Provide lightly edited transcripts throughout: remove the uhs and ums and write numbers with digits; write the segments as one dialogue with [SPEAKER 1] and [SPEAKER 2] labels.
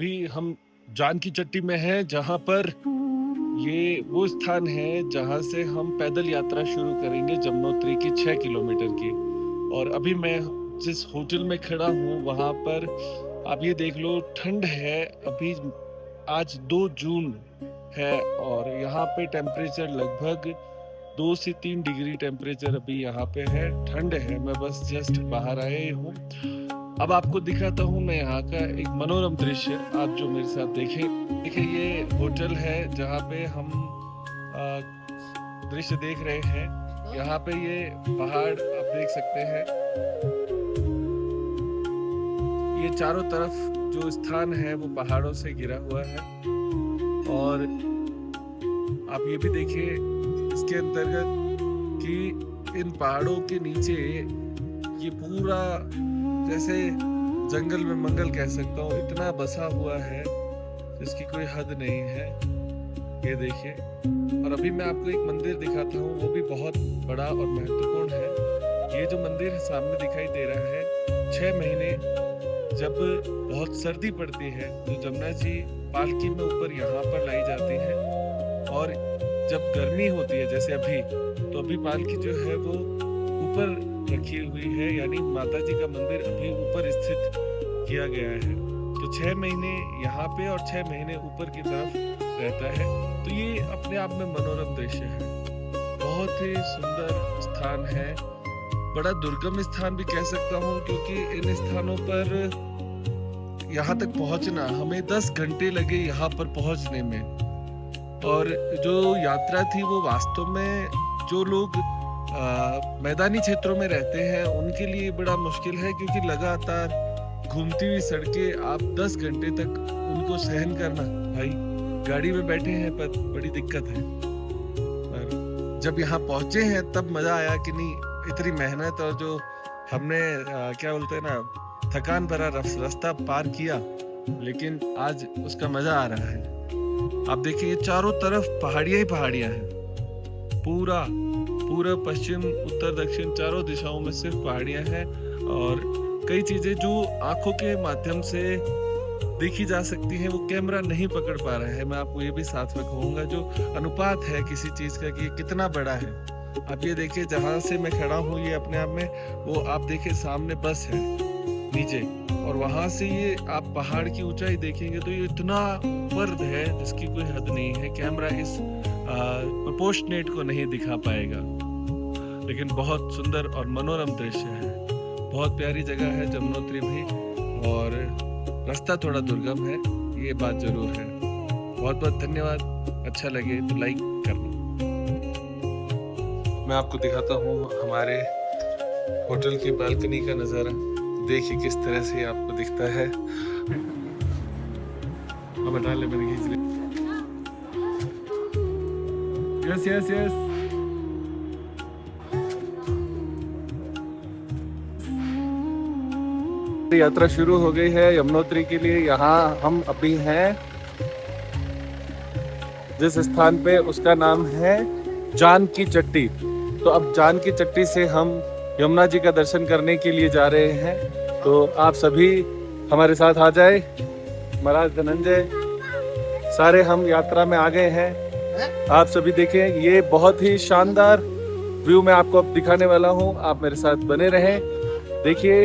[SPEAKER 1] अभी हम जानकी चट्टी में हैं, जहाँ पर ये वो स्थान है जहाँ से हम पैदल यात्रा शुरू करेंगे यमुनोत्री की 6 किलोमीटर की। और अभी मैं जिस होटल में खड़ा हूँ वहाँ पर आप ये देख लो, ठंड है अभी। आज 2 जून है और यहाँ पे टेम्परेचर लगभग 2 से 3 डिग्री टेम्परेचर अभी यहाँ पे है। ठंड है, मैं बस जस्ट बाहर आया ही हूँ। अब आपको दिखाता हूँ मैं यहाँ का एक मनोरम दृश्य, आप जो मेरे साथ देखें। देखिए, ये होटल है जहाँ पे हम दृश्य देख रहे हैं। यहाँ पे ये पहाड़ आप देख सकते हैं। ये चारों तरफ जो स्थान है वो पहाड़ों से घिरा हुआ है। और आप ये भी देखिए इसके अंतर्गत कि इन पहाड़ों के नीचे ये पूरा जैसे जंगल में मंगल कह सकता हूँ, इतना बसा हुआ है जिसकी कोई हद नहीं है। ये देखिए, और अभी मैं आपको एक मंदिर दिखाता हूँ, वो भी बहुत बड़ा और महत्वपूर्ण है। ये जो मंदिर सामने दिखाई दे रहा है, 6 महीने जब बहुत सर्दी पड़ती है तो जमुना जी पालकी में ऊपर यहाँ पर लाई जाती है। और जब गर्मी होती है जैसे अभी, तो अभी पालकी जो है वो ऊपर रखी हुई है, यानी माता जी का मंदिर अभी ऊपर स्थित किया गया है। तो 6 महीने यहाँ पे और 6 महीने ऊपर की तरफ रहता है। तो ये अपने आप में मनोरम दृश्य है, बहुत ही सुंदर स्थान है। बड़ा दुर्गम स्थान भी कह सकता हूँ, क्योंकि इन स्थानों पर यहाँ तक पहुँचना हमें 10 घंटे लगे यहाँ पर पहुँचने में। और जो यात्रा थी वो वास्तव में जो लोग मैदानी क्षेत्रों में रहते हैं उनके लिए बड़ा मुश्किल है, क्योंकि लगातार घूमती हुई सड़कें आप 10 घंटे तक उनको सहन करना, भाई गाड़ी में बैठे हैं पर बड़ी दिक्कत है। पर जब यहाँ पहुंचे हैं तब मजा आया कि नहीं, इतनी मेहनत और जो हमने क्या बोलते हैं ना, थकान भरा रास्ता पार किया, लेकिन आज उसका मजा आ रहा है। आप देखिए चारों तरफ पहाड़ियां ही पहाड़ियां हैं, पूरा पश्चिम उत्तर दक्षिण चारों दिशाओं में सिर्फ पहाड़ियां हैं। और कई चीजें जो आंखों के माध्यम से देखी जा सकती हैं वो कैमरा नहीं पकड़ पा रहा है। मैं आपको ये भी साथ में कहूंगा, जो अनुपात है किसी चीज का कि कितना बड़ा है। आप ये देखिए, जहां से मैं खड़ा हूँ ये अपने आप में, वो आप देखिए सामने बस है नीचे, और वहां से ये आप पहाड़ की ऊंचाई देखेंगे तो ये इतना ऊपर है जिसकी कोई हद नहीं है। कैमरा इस प्रोपोर्शनेट को नहीं दिखा पाएगा, लेकिन बहुत सुंदर और मनोरम दृश्य है। बहुत प्यारी जगह है यमुनोत्री भी, और रास्ता थोड़ा दुर्गम है, ये बात जरूर है। बहुत बहुत धन्यवाद। अच्छा लगे तो लाइक करना। मैं आपको दिखाता हूँ हमारे होटल की बालकनी का नज़ारा। देखिए किस तरह से आपको दिखता है। अब हटा ले, मैंने खींच लिया। Yes yes yes. यात्रा शुरू हो गई है यमुनोत्री के लिए। यहाँ हम अभी हैं जिस स्थान पे, उसका नाम है जानकी चट्टी। तो अब जानकी चट्टी से हम यमुना जी का दर्शन करने के लिए जा रहे हैं। तो आप सभी हमारे साथ आ जाए। महाराज धनंजय, सारे हम यात्रा में आ गए हैं। आप सभी देखें, ये बहुत ही शानदार व्यू मैं आपको अब दिखाने वाला हूँ। आप मेरे साथ बने रहें। देखिए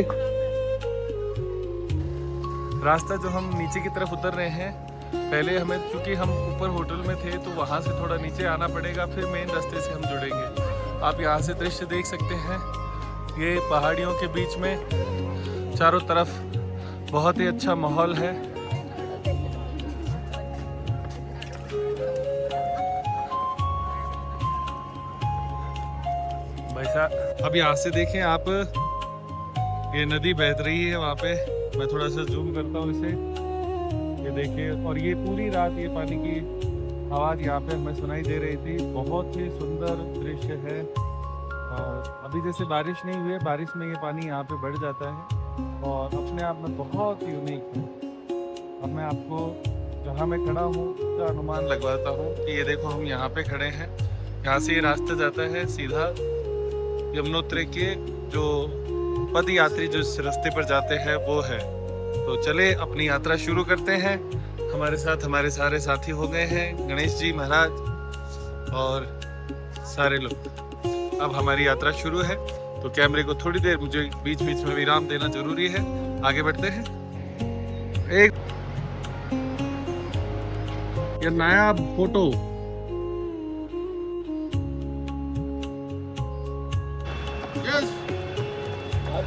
[SPEAKER 1] रास्ता जो हम नीचे की तरफ उतर रहे हैं, पहले हमें, क्योंकि हम ऊपर होटल में थे तो वहाँ से थोड़ा नीचे आना पड़ेगा, फिर मेन रास्ते से हम जुड़ेंगे। आप यहाँ से दृश्य देख सकते हैं, ये पहाड़ियों के बीच में चारों तरफ बहुत ही अच्छा माहौल है। भाई साहब, अब यहाँ से देखें आप, ये नदी बह रही है वहाँ पे। मैं थोड़ा सा जूम करता हूँ इसे, ये देखिए। और ये पूरी रात ये पानी की आवाज़ यहाँ पे हमें सुनाई दे रही थी। बहुत ही सुंदर दृश्य है। और अभी जैसे बारिश नहीं हुई है, बारिश में ये पानी यहाँ पे बढ़ जाता है और अपने आप में बहुत यूनिक है। अब मैं आपको जहाँ मैं खड़ा हूँ उसका अनुमान लगवाता हूँ कि ये देखो, हम यहाँ पे खड़े हैं। यहाँ से ये रास्ता जाता है सीधा यमुनोत्री के जो पद यात्री जो इस रास्ते पर जाते हैं वो है। तो चले अपनी यात्रा शुरू करते हैं। हमारे साथ हमारे सारे साथी हो गए हैं, गणेश जी महाराज और सारे लोग। अब हमारी यात्रा शुरू है, तो कैमरे को थोड़ी देर मुझे बीच बीच में विराम देना जरूरी है। आगे बढ़ते हैं। एक ये नया फोटो
[SPEAKER 2] अब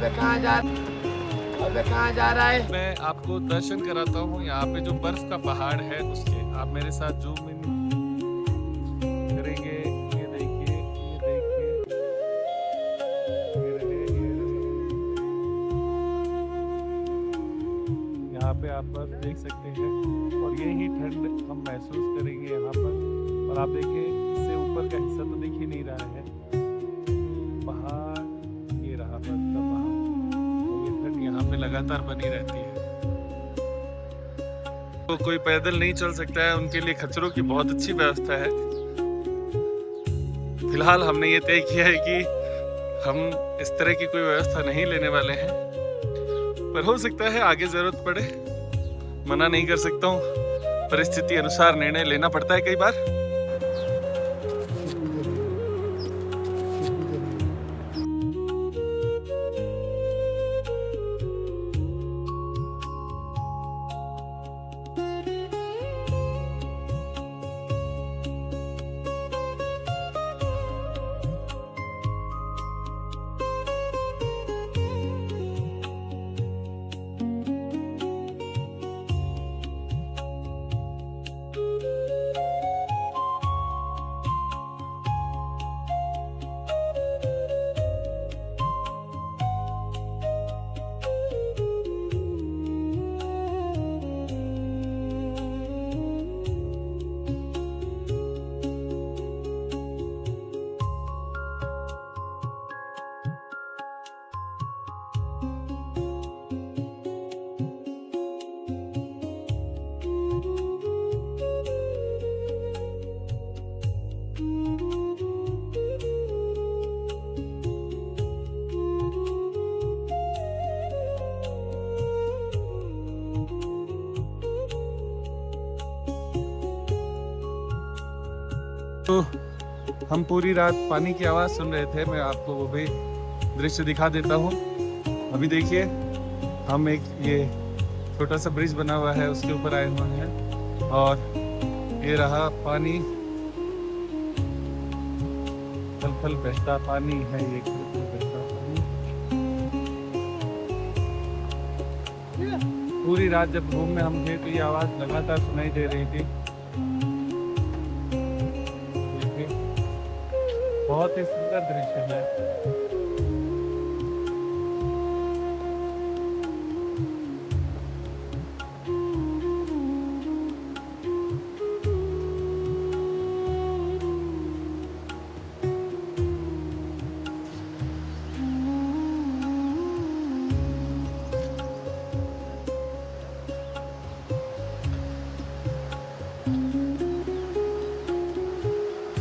[SPEAKER 2] कहाँ जा रहा है?
[SPEAKER 1] मैं आपको दर्शन कराता हूँ। यहाँ पे जो बर्फ का पहाड़ है उसके, आप मेरे साथ जूम इन करेंगे। ये देखिए, ये देखिए, ये रहे, ये रहे। यहाँ पे आप बर्फ देख सकते हैं और यही ठंड हम महसूस करेंगे यहाँ पर। और आप देखिए, इससे ऊपर का हिस्सा तो दिख ही नहीं रहा है, पहाड़ ये रहा, बर्फ का पहाड़। यहाँ पे लगातार बनी रहती है। तो कोई पैदल नहीं चल सकता है, उनके लिए खच्चरों की बहुत अच्छी व्यवस्था है। फिलहाल हमने ये तय किया है कि हम इस तरह की कोई व्यवस्था नहीं लेने वाले हैं, पर हो सकता है आगे जरूरत पड़े। मना नहीं कर सकता हूँ, परिस्थिति अनुसार निर्णय लेना पड़ता है कई बार। तो हम पूरी रात पानी की आवाज़ सुन रहे थे। मैं आपको वो भी दृश्य दिखा देता हूँ। अभी देखिए, हम एक ये छोटा सा ब्रिज बना हुआ है उसके ऊपर आए हुए हैं और ये रहा पानी, फल फल बहता पानी है ये, बहता पानी। पूरी रात जब रूम में हम थे तो ये आवाज़ लगातार सुनाई दे रही थी। बहुत ही सुंदर दृश्य है।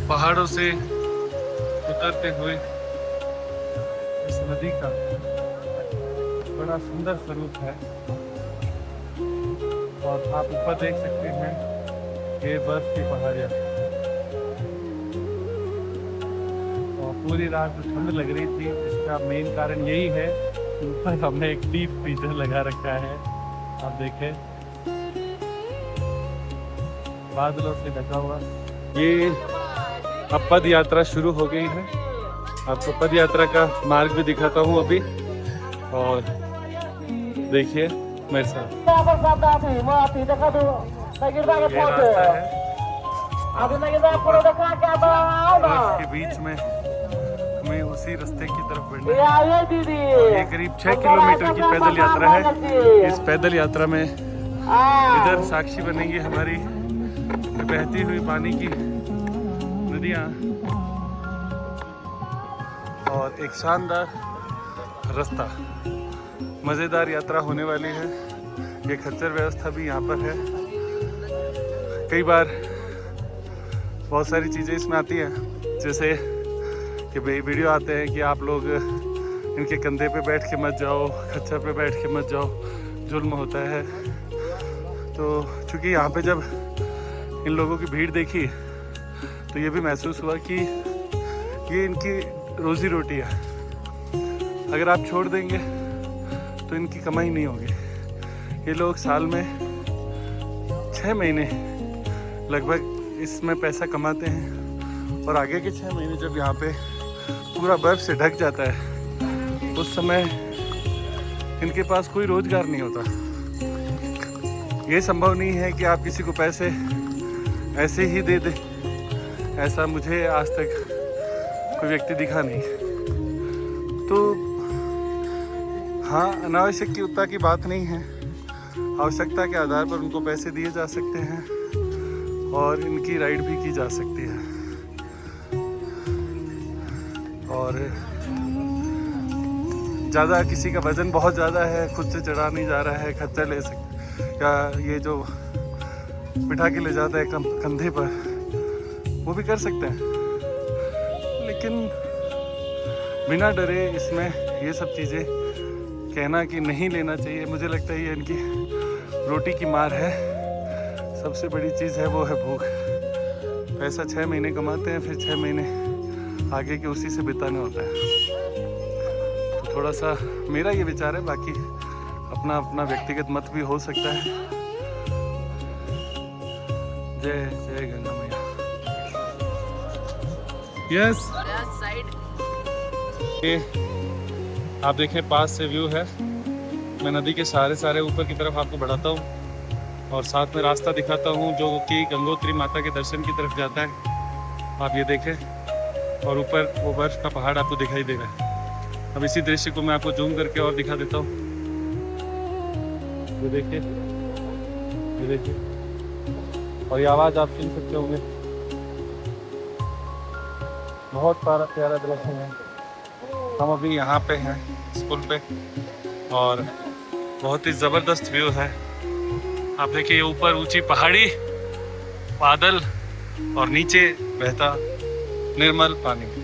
[SPEAKER 1] पहाड़ों से उतरते हुए इस नदी का बड़ा सुंदर स्वरूप है और आप ऊपर देख सकते हैं ये बर्फ की पहाड़ियाँ। और पूरी रात ठंड लग रही थी, इसका मेन कारण यही है कि ऊपर हमने एक डीप फ्रीजर लगा रखा है। आप देखें, बादलों से ढका हुआ। ये अब पद यात्रा शुरू हो गई है। आपको पद यात्रा का मार्ग भी दिखाता हूँ अभी, और देखिए मेरे साथ ये रास्ता है। के बीच में हमें उसी रास्ते की तरफ बढ़ना है। ये करीब 6 किलोमीटर की पैदल यात्रा है। इस पैदल यात्रा में इधर साक्षी बनेगी हमारी बहती हुई पानी की नदियाँ और एक शानदार रास्ता। मज़ेदार यात्रा होने वाली है। ये खच्चर व्यवस्था भी यहाँ पर है। कई बार बहुत सारी चीज़ें इसमें आती हैं, जैसे कि भाई वीडियो आते हैं कि आप लोग इनके कंधे पे बैठ के मत जाओ, खच्चर पे बैठ के मत जाओ,
[SPEAKER 3] जुल्म होता है। तो चूँकि यहाँ पे जब इन लोगों की भीड़ देखी तो ये भी महसूस हुआ कि ये इनकी रोज़ी रोटी है। अगर आप छोड़ देंगे तो इनकी कमाई नहीं होगी। ये लोग साल में 6 महीने लगभग इसमें पैसा कमाते हैं और आगे के 6 महीने जब यहाँ पे पूरा बर्फ़ से ढक जाता है उस समय इनके पास कोई रोज़गार नहीं होता। ये संभव नहीं है कि आप किसी को पैसे ऐसे ही दे दें, ऐसा मुझे आज तक कोई व्यक्ति दिखा नहीं। तो हाँ, अनावश्यकता की बात नहीं है। आवश्यकता के आधार पर उनको पैसे दिए जा सकते हैं और इनकी राइड भी की जा सकती है। और ज़्यादा किसी का वज़न बहुत ज़्यादा है, खुद से चढ़ा नहीं जा रहा है, खच्चर ले सकते या ये जो बिठा के ले जाता है कंधे पर, वो भी कर सकते हैं। लेकिन बिना डरे इसमें ये सब चीज़ें कहना कि नहीं लेना चाहिए, मुझे लगता है ये इनकी रोटी की मार है। सबसे बड़ी चीज़ है वो है भूख। पैसा 6 महीने कमाते हैं, फिर 6 महीने आगे के उसी से बिताने होता है। तो थोड़ा सा मेरा ये विचार है, बाकी अपना अपना व्यक्तिगत मत भी हो सकता है। जय जय गंगा मैया। यस, ये आप देखें पास से व्यू है। मैं नदी के सारे ऊपर की तरफ आपको बढ़ाता हूँ और साथ में रास्ता दिखाता हूँ जो कि गंगोत्री माता के दर्शन की तरफ जाता है। आप ये देखें और ऊपर वो बर्फ का पहाड़ आपको दिखाई दे रहा है। अब इसी दृश्य को मैं आपको जूम करके और दिखा देता हूँ। ये देखिए, ये देखिए, और ये आवाज़ आप सुन सकते होंगे। बहुत प्यारा दृश्य है। हम अभी यहाँ पे हैं इस पुल पे और बहुत ही ज़बरदस्त व्यू है। आप देखिए ऊपर ऊंची पहाड़ी, बादल और नीचे बहता निर्मल पानी।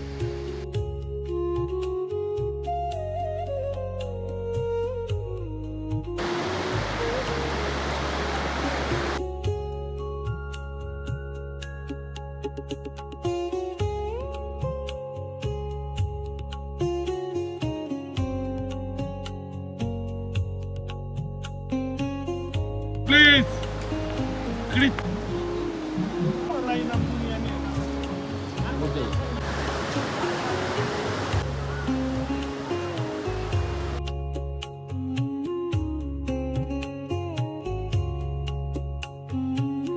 [SPEAKER 1] प्लीज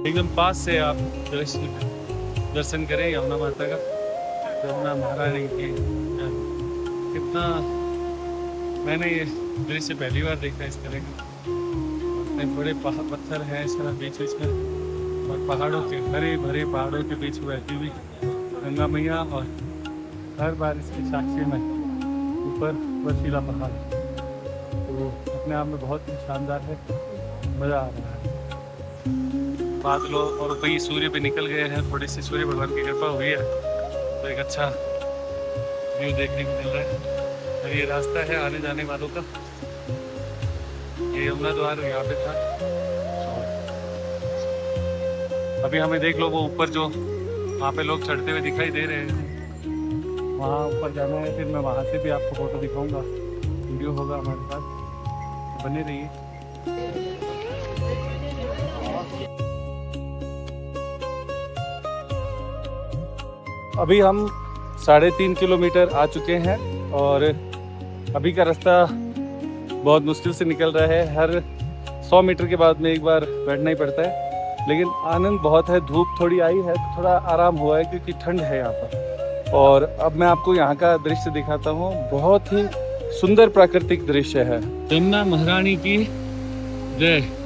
[SPEAKER 3] एकदम पास से आप दर्शन करें यमुना माता का, यमुना महारानी की। कितना मैंने ये दृश्य पहली बार देखा इस तरह का। इतने बड़े पत्थर हैं इस तरह बीच बीच में और पहाड़ों के हरे भरे पहाड़ों के बीच बहती हुई गंगा मैया और हर बार इसके साक्षी में ऊपर बर्फीला पहाड़, तो अपने आप में बहुत ही शानदार है। मज़ा आ रहा है। बादलों और वही सूर्य पे निकल गए हैं, थोड़ी सी सूर्य भगवान की कृपा हुई है तो एक अच्छा व्यू देखने को मिल रहा है। और ये रास्ता है आने जाने वालों का। ये यमुना द्वार यहाँ पे था। अभी हमें देख लो वो ऊपर जो वहाँ पे लोग चढ़ते हुए दिखाई दे रहे हैं, वहाँ ऊपर जाना है। फिर मैं वहाँ से भी आपको फोटो दिखाऊंगा, वीडियो होगा हमारे साथ, बने रहिए। अभी हम 3.5 किलोमीटर आ चुके हैं और अभी का रास्ता बहुत मुश्किल से निकल रहा है। हर 100 मीटर के बाद में एक बार बैठना ही पड़ता है, लेकिन आनंद बहुत है। धूप थोड़ी आई है तो थोड़ा आराम हुआ है क्योंकि ठंड है यहाँ पर। और अब मैं आपको यहाँ का दृश्य दिखाता हूँ। बहुत ही सुंदर प्राकृतिक दृश्य है। यमुना महारानी की जय।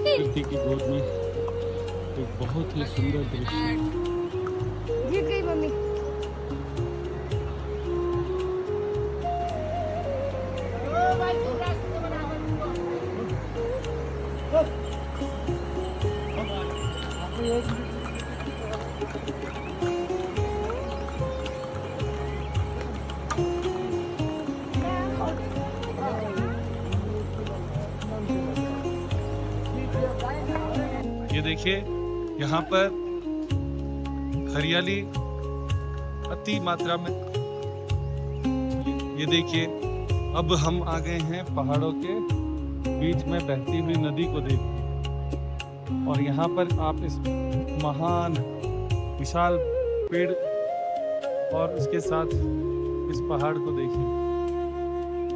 [SPEAKER 3] प्रकृति की गोद में एक बहुत ही सुंदर दृश्य।
[SPEAKER 4] जीत गई मम्मी।
[SPEAKER 3] ये देखिए यहाँ पर हरियाली अति मात्रा में। ये देखिए अब हम आ गए हैं पहाड़ों के बीच में बहती हुई नदी को देखिए, और यहाँ पर आप इस महान विशाल पेड़ और उसके साथ इस पहाड़ को देखिए।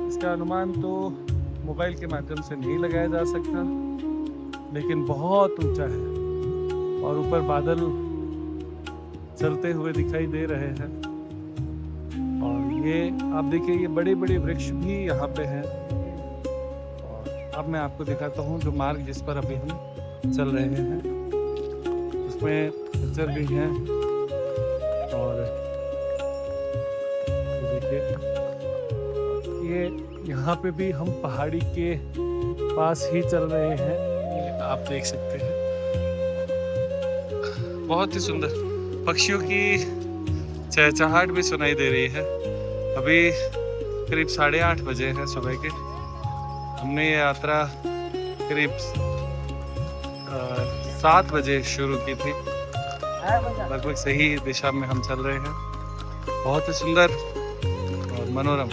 [SPEAKER 3] इसका अनुमान तो मोबाइल के माध्यम से नहीं लगाया जा सकता, लेकिन बहुत ऊंचा है और ऊपर बादल चलते हुए दिखाई दे रहे हैं। और ये आप देखिए ये बड़े बड़े वृक्ष भी यहाँ पे हैं। और अब मैं आपको दिखाता हूँ जो मार्ग जिस पर अभी हम चल रहे हैं, उसमें खच्चर भी हैं। और ये देखिए ये यहाँ पे भी हम पहाड़ी के पास ही चल रहे हैं, आप देख सकते हैं। बहुत ही सुंदर पक्षियों की चहचहाहट भी सुनाई दे रही है। अभी करीब 8:30 बजे हैं सुबह के। हमने ये यात्रा करीब 7 बजे शुरू की थी। लगभग सही दिशा में हम चल रहे हैं। बहुत ही सुंदर और मनोरम।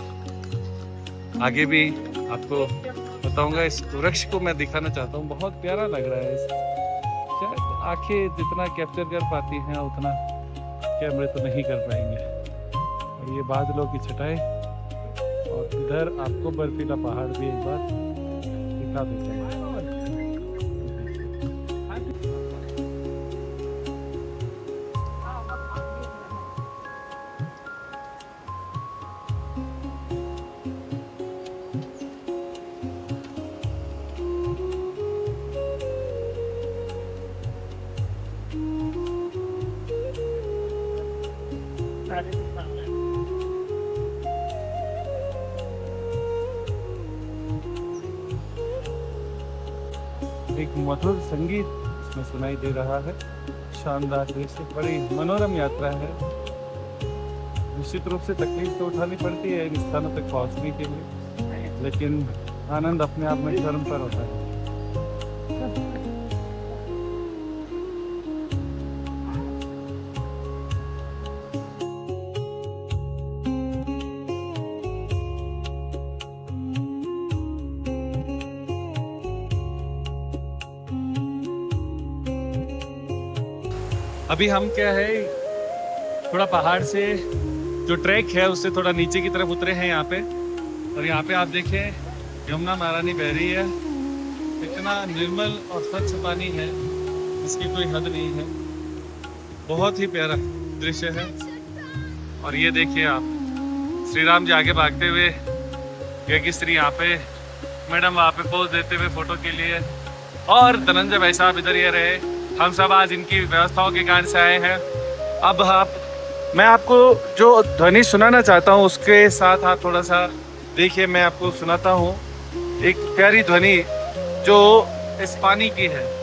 [SPEAKER 3] आगे भी आपको बताऊंगा। इस वृक्ष को मैं दिखाना चाहता हूँ, बहुत प्यारा लग रहा है। शायद आंखें जितना कैप्चर कर पाती हैं उतना कैमरे तो नहीं कर पाएंगे। और ये बादलों की छटाई, और इधर आपको बर्फीला पहाड़ भी एक बार दिखा देते हैं। एक मधुर संगीत इसमें सुनाई दे रहा है। शानदार दृश्य, बड़ी मनोरम यात्रा है। निश्चित रूप से तकलीफ तो उठानी पड़ती है इन स्थानों तक पहुंचने के लिए, लेकिन आनंद अपने आप में चरम पर होता है। अभी हम क्या है थोड़ा पहाड़ से जो ट्रैक है उससे थोड़ा नीचे की तरफ उतरे हैं यहाँ पे। और यहाँ पे आप देखें यमुना महारानी बह रही है। इतना निर्मल और स्वच्छ पानी है जिसकी कोई हद नहीं है। बहुत ही प्यारा दृश्य है। और ये देखिए आप श्री राम जी आगे भागते हुए, यज्ञ स्त्री यहाँ पे, मैडम वहाँ पे पोज देते हुए फोटो के लिए, और धनंजय भाई साहब इधर ये रहे। हम सब आज इनकी व्यवस्थाओं के कारण से आए हैं। अब मैं आपको जो ध्वनि सुनाना चाहता हूँ उसके साथ आप थोड़ा सा देखिए। मैं आपको सुनाता हूँ एक प्यारी ध्वनि जो इस पानी की है।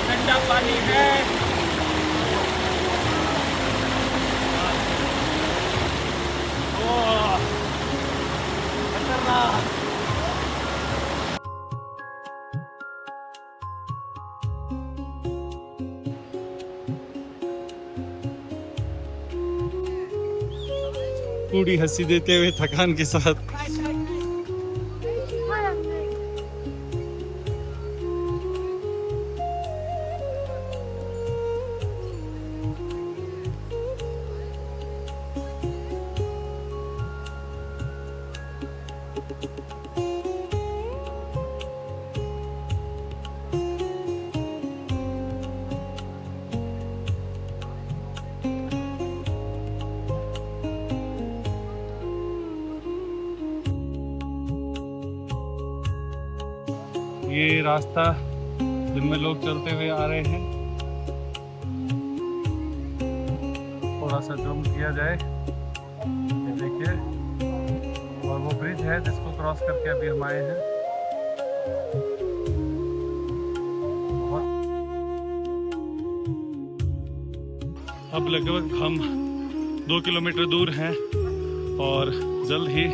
[SPEAKER 3] ठंडा पानी है। थोड़ी हंसी देते हुए थकान के साथ ये रास्ता जिनमें लोग चलते हुए आ रहे हैं, थोड़ा सा जूम किया जाए, ये देखिए, और वो ब्रिज है जिसको क्रॉस करके अभी हम आए हैं। अब लगभग हम 2 किलोमीटर दूर हैं और जल्द ही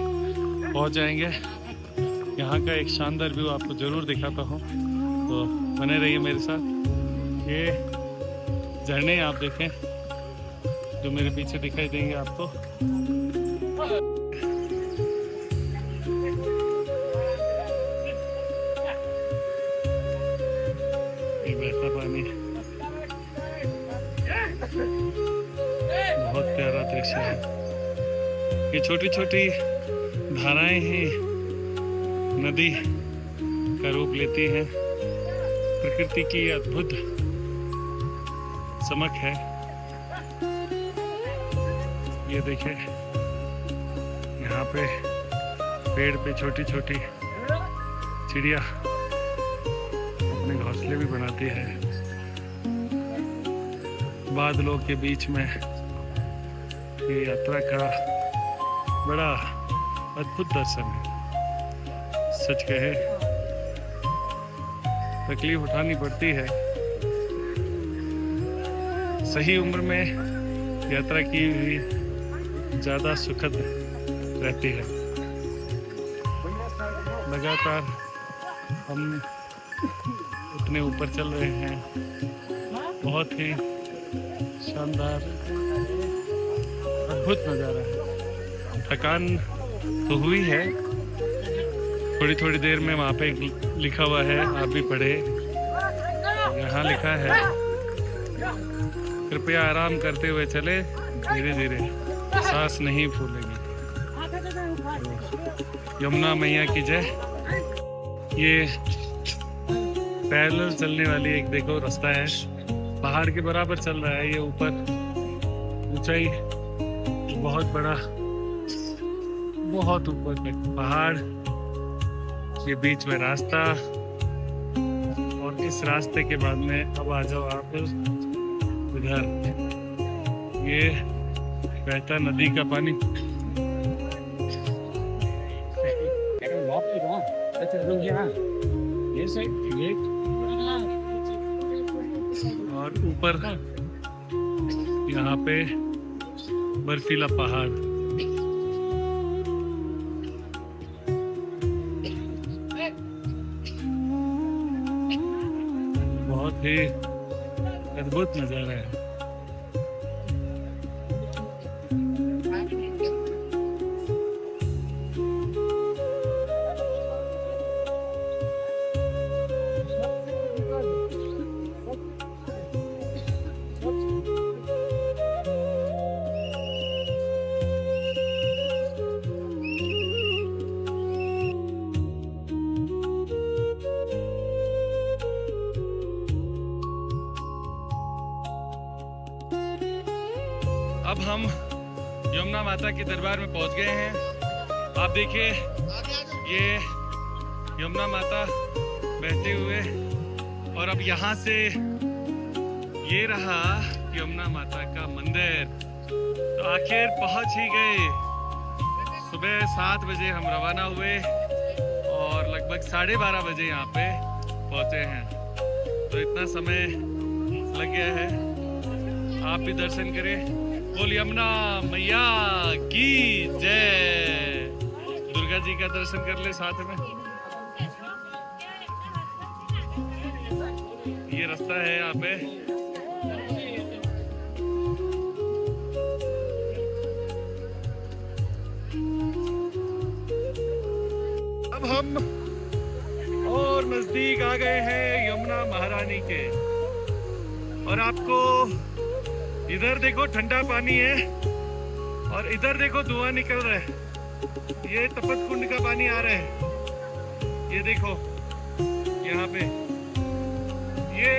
[SPEAKER 3] पहुंच जाएंगे। यहाँ का एक शानदार व्यू आपको ज़रूर दिखाता हूँ, तो बने रहिए मेरे साथ। ये झरने आप देखें जो मेरे पीछे दिखाई देंगे आपको। ये बहता पानी, बहुत प्यारा दृश्य है। ये छोटी छोटी धाराएं ही नदी का रूप लेती हैं। प्रकृति की अद्भुत चमक है। ये देखें, यहाँ पे पेड़ पे छोटी छोटी चिड़िया अपने घोंसले भी बनाती है। बादलों के बीच में ये यात्रा का बड़ा अद्भुत दर्शन है। सच कहे तकलीफ उठानी पड़ती है। सही उम्र में यात्रा की हुई ज़्यादा सुखद रहती है। लगातार हम उतने ऊपर चल रहे हैं। बहुत ही शानदार अद्भुत नज़ारा है। थकान तो हुई है, थोड़ी थोड़ी देर में वहाँ पे लिखा हुआ है, आप भी पढ़े। यहाँ लिखा है, कृपया आराम करते हुए चले, धीरे धीरे, सांस नहीं फूलेगी। यमुना मैया की जय। ये पैरेलल चलने वाली एक देखो रास्ता है, पहाड़ के बराबर चल रहा है। ये ऊपर ऊंचाई बहुत बड़ा, बहुत ऊपर में पहाड़, ये बीच में रास्ता, और इस रास्ते के बाद में अब आ जाओ आप इधर, ये बहता नदी का पानी। और ऊपर यहाँ पे बर्फीला पहाड़। बहुत ही अद्भुत नजारा है। अब हम यमुना माता के दरबार में पहुंच गए हैं। आप देखिए, ये यमुना माता बहते हुए, और अब यहाँ से ये रहा यमुना माता का मंदिर। तो आखिर पहुंच ही गए। सुबह 7 बजे हम रवाना हुए और लगभग 12:30 बजे यहाँ पे पहुंचे हैं। तो इतना समय लग गया है। आप भी दर्शन करें। बोल यमुना मैया की जय। दुर्गा जी का दर्शन कर ले साथ में। ये रास्ता है यहाँ पे। अब हम और नजदीक आ गए हैं यमुना महारानी के। और आपको इधर देखो ठंडा पानी है, और इधर देखो धुआं निकल रहा है। ये तपत कुंड का पानी आ रहा है। ये देखो यहाँ पे। ये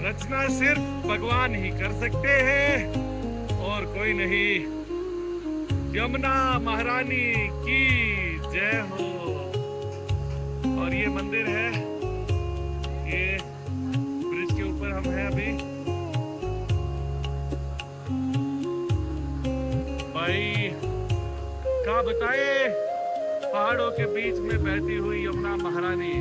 [SPEAKER 3] रचना सिर्फ भगवान ही कर सकते हैं और कोई नहीं। यमुना महारानी की जय हो।
[SPEAKER 1] और ये मंदिर है, ये ब्रिज के ऊपर हम हैं अभी। भाई क्या बताए, पहाड़ों के बीच में बहती हुई यमुना महारानी।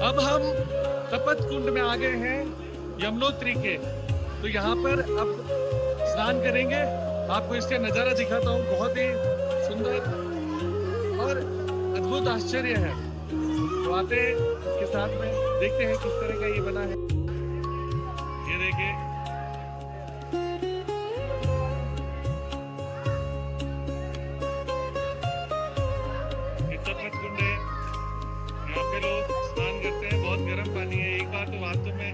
[SPEAKER 1] अब हम तपत कुंड में आ गए हैं यमुनोत्री के, तो यहाँ पर अब स्नान करेंगे। आपको इसका नज़ारा दिखाता हूँ, बहुत ही सुंदर और अद्भुत आश्चर्य है। तो आते इसके साथ में देखते हैं किस तरह का ये बना है। ये देखिए, ये तपत कुंड है, यहाँ पे लोग स्नान करते हैं। बहुत गर्म पानी है। एक बार तो वास्तव में,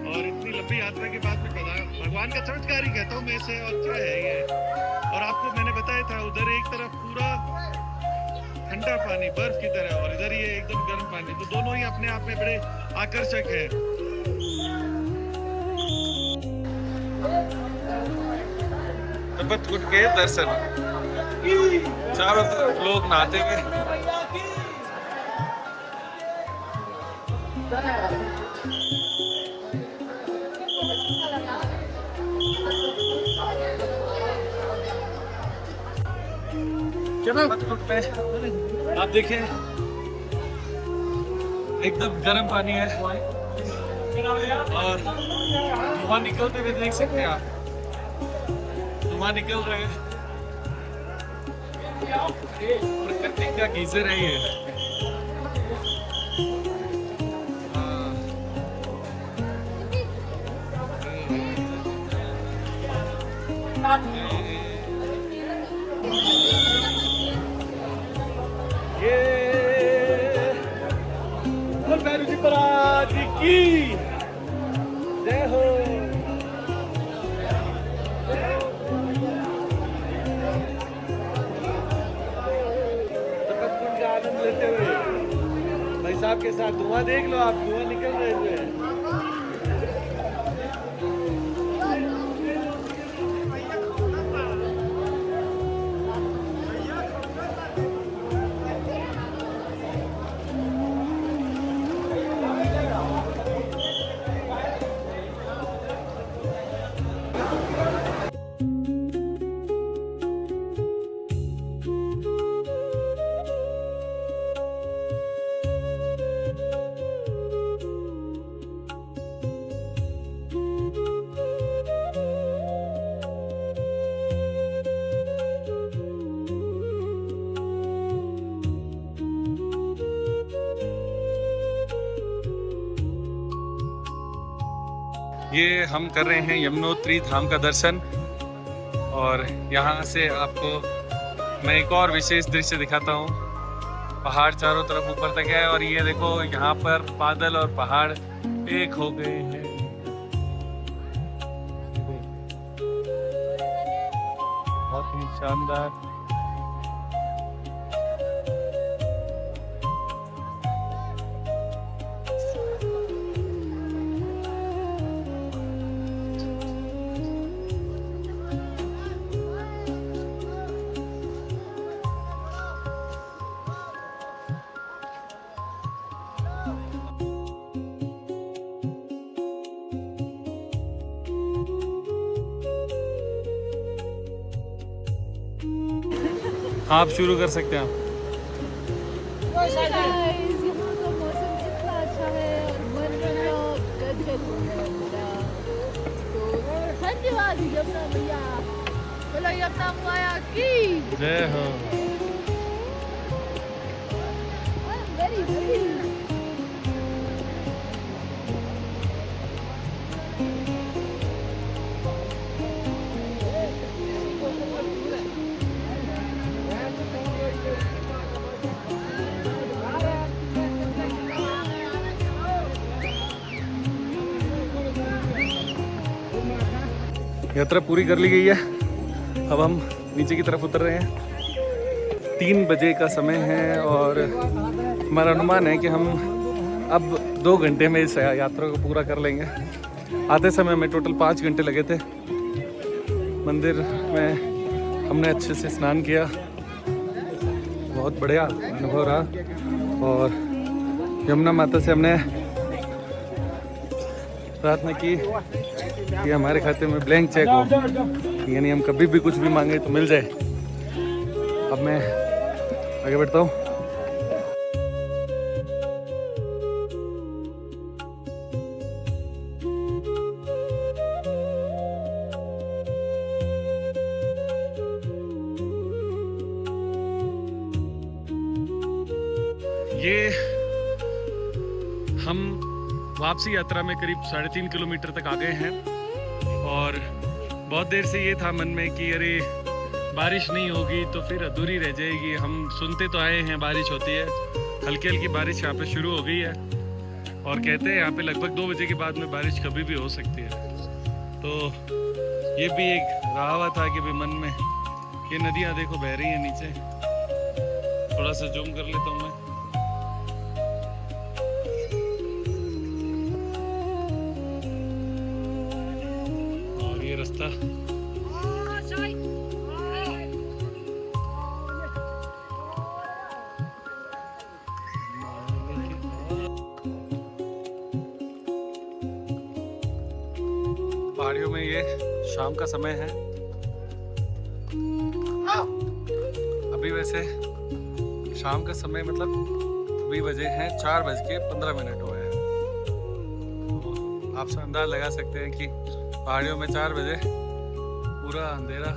[SPEAKER 1] और इतनी लंबी यात्रा के बाद में भगवान का चमत्कार ही कहता हूँ मैं इसे, और क्या है ये। और आपको मैंने बताया था, उधर एक तरफ पूरा ठंडा पानी बर्फ की तरह, और इधर ये एकदम गर्म पानी, तो दोनों ही अपने आप में बड़े आकर्षक है। तपत कुंड के दर्शन, चारों तरफ लोग नहाते हुए। आप देखें, एकदम गर्म पानी है, और धुआं निकलते हुए देख सकते हैं आप, धुआं निकल रहे हैं। प्रकृति का गीजर है ये। भैरव जी महाराज की जय हो। तपत कुंड का आनंद लेते हुए भाई साहब के साथ धुआं देख लो आप, धुआं निकल रहे हुए हैं। ये हम कर रहे हैं यमुनोत्री धाम का दर्शन, और यहाँ से आपको मैं एक और विशेष दृश्य दिखाता हूँ। पहाड़ चारों तरफ ऊपर तक है, और ये देखो यहाँ पर बादल और पहाड़ एक हो गए हैं। बहुत ही शानदार। आप शुरू कर सकते हैं आप।
[SPEAKER 4] Guys, यहाँ का मौसम कितना अच्छा है, मन गदगद हो गया पूरा। तो धन्यवाद यमुना मैया, बोलो यमुना मैया की
[SPEAKER 1] जय हो।
[SPEAKER 4] वेरी वेरी
[SPEAKER 3] यात्रा पूरी कर ली गई है। अब हम नीचे की तरफ उतर रहे हैं। 3 बजे का समय है और हमारा अनुमान है कि हम अब 2 घंटे में इस यात्रा को पूरा कर लेंगे। आते समय में टोटल 5 घंटे लगे थे। मंदिर में हमने अच्छे से स्नान किया, बहुत बढ़िया अनुभव रहा। और यमुना माता से हमने प्रार्थना की कि हमारे खाते में ब्लैंक चेक हो, यानी हम कभी भी कुछ भी मांगे तो मिल जाए। अब मैं आगे बढ़ता हूँ।
[SPEAKER 1] ये हम वापसी यात्रा में करीब 3.5 किलोमीटर तक आ गए हैं और बहुत देर से ये था मन में कि अरे बारिश नहीं होगी तो फिर अधूरी रह जाएगी। हम सुनते तो आए हैं बारिश होती है, हल्की हल्की बारिश यहाँ पे शुरू हो गई है और कहते हैं यहाँ पे लगभग 2 बजे के बाद में बारिश कभी भी हो सकती है। तो ये भी एक रहा हुआ था कि भाई मन में ये नदियाँ देखो बह रही हैं नीचे। थोड़ा सा जूम कर लेता हूँ मैं। रास्ता
[SPEAKER 3] पहाड़ियों में ये शाम का समय है। अभी वैसे शाम का समय मतलब अभी बजे हैं 4:15 हुए हैं। तो आप सब अंदाज लगा सकते हैं कि पहाड़ियों में 4 बजे पूरा अंधेरा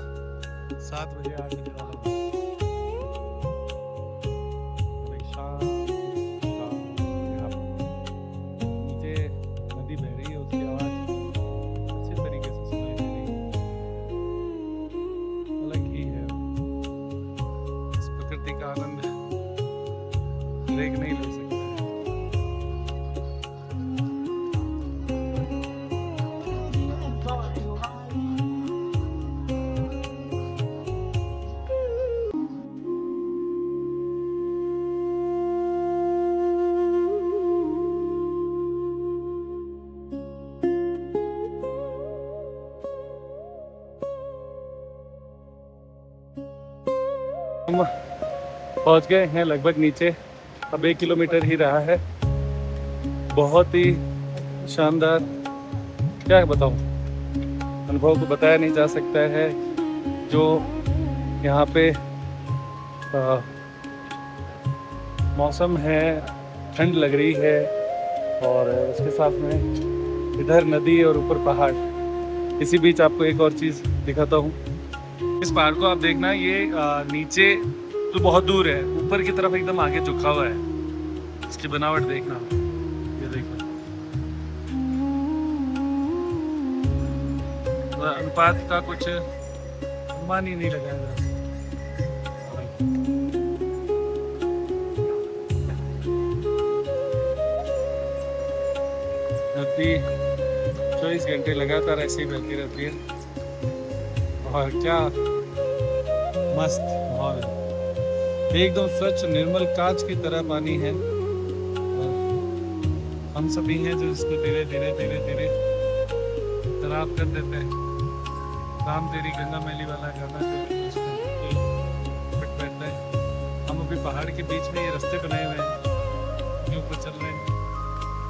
[SPEAKER 3] 7 बजे 8 बजे वाला नीचे नदी बह रही है, उसकी आवाज़ अच्छे तरीके से सुनाई दे रही है। अलग ही है इस प्रकृति का आनंद, हर एक नहीं ले सकता। हम पहुंच गए हैं लगभग नीचे। अब 1 किलोमीटर ही रहा है। बहुत ही शानदार, क्या बताऊं, अनुभव को बताया नहीं जा सकता है। जो यहाँ पे मौसम है, ठंड लग रही है और उसके साथ में इधर नदी और ऊपर पहाड़। इसी बीच आपको एक और चीज़ दिखाता हूँ। इस पहाड़ को आप देखना, ये नीचे तो बहुत दूर है, ऊपर की तरफ एकदम आगे झुका हुआ है। इसकी बनावट देखना, ये देखना, अनुपात का कुछ अनुमान ही नहीं लगाया जा सकता। नदी 24 घंटे लगातार ऐसे ही बहती रहती है और क्या मस्त माहौल है। एकदम स्वच्छ निर्मल कांच की तरह पानी है। हम सभी हैं जो इसको धीरे धीरे धीरे धीरे खराब कर देते हैं। राम तेरी गंगा मैली वाला गाना जो फिट बैठता है। हम अभी पहाड़ के बीच में ये रास्ते बनाए हुए हैं, ये ऊपर चल रहे हैं।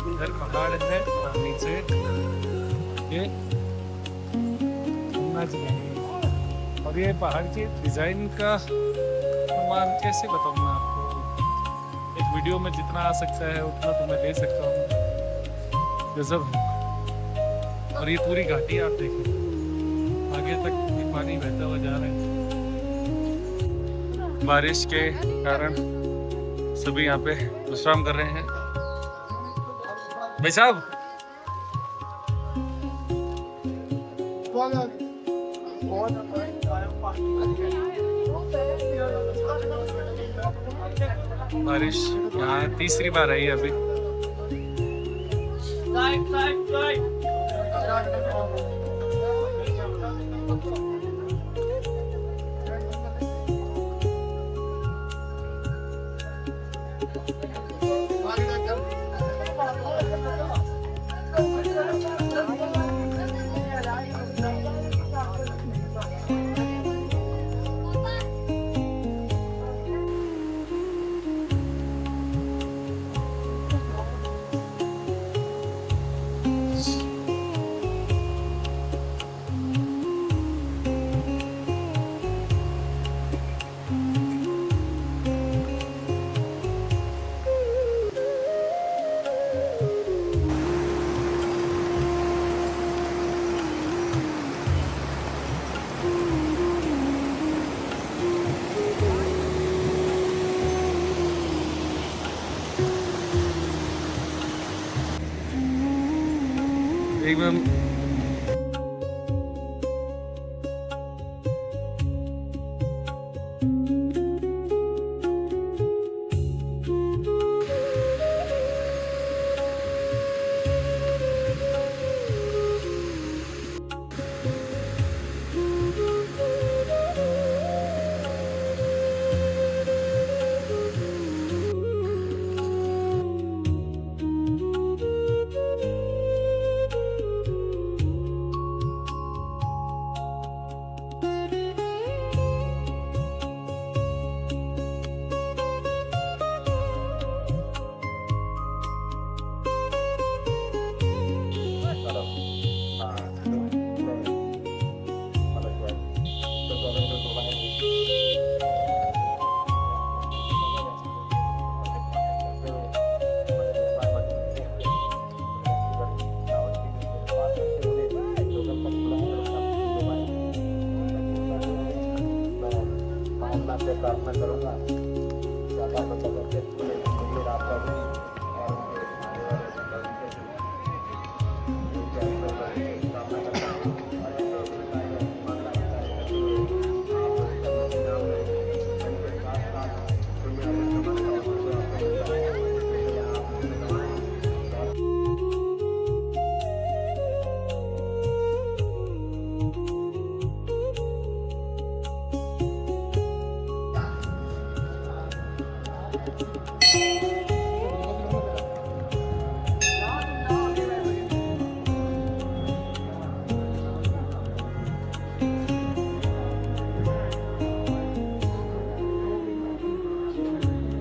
[SPEAKER 3] इधर पहाड़ है और नीचे ये और ये पहाड़ की डिजाइन का अनुमान कैसे बताऊँ मैं आपको। एक वीडियो में जितना आ सकता है उतना तो मैं दे सकता हूँ। गजब है। और ये पूरी घाटी आप देखें, आगे तक ये पानी बहता हुआ जा रहा है। बारिश के कारण सभी यहाँ पे विश्राम कर रहे हैं। भाई साहब, बारिश यहाँ तीसरी बार आई है अभी। एकदम
[SPEAKER 2] प्रार्थना करूंगा ज्यादा मतलब मुझे आपका भी और कामना करता हूँ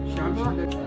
[SPEAKER 5] श्याम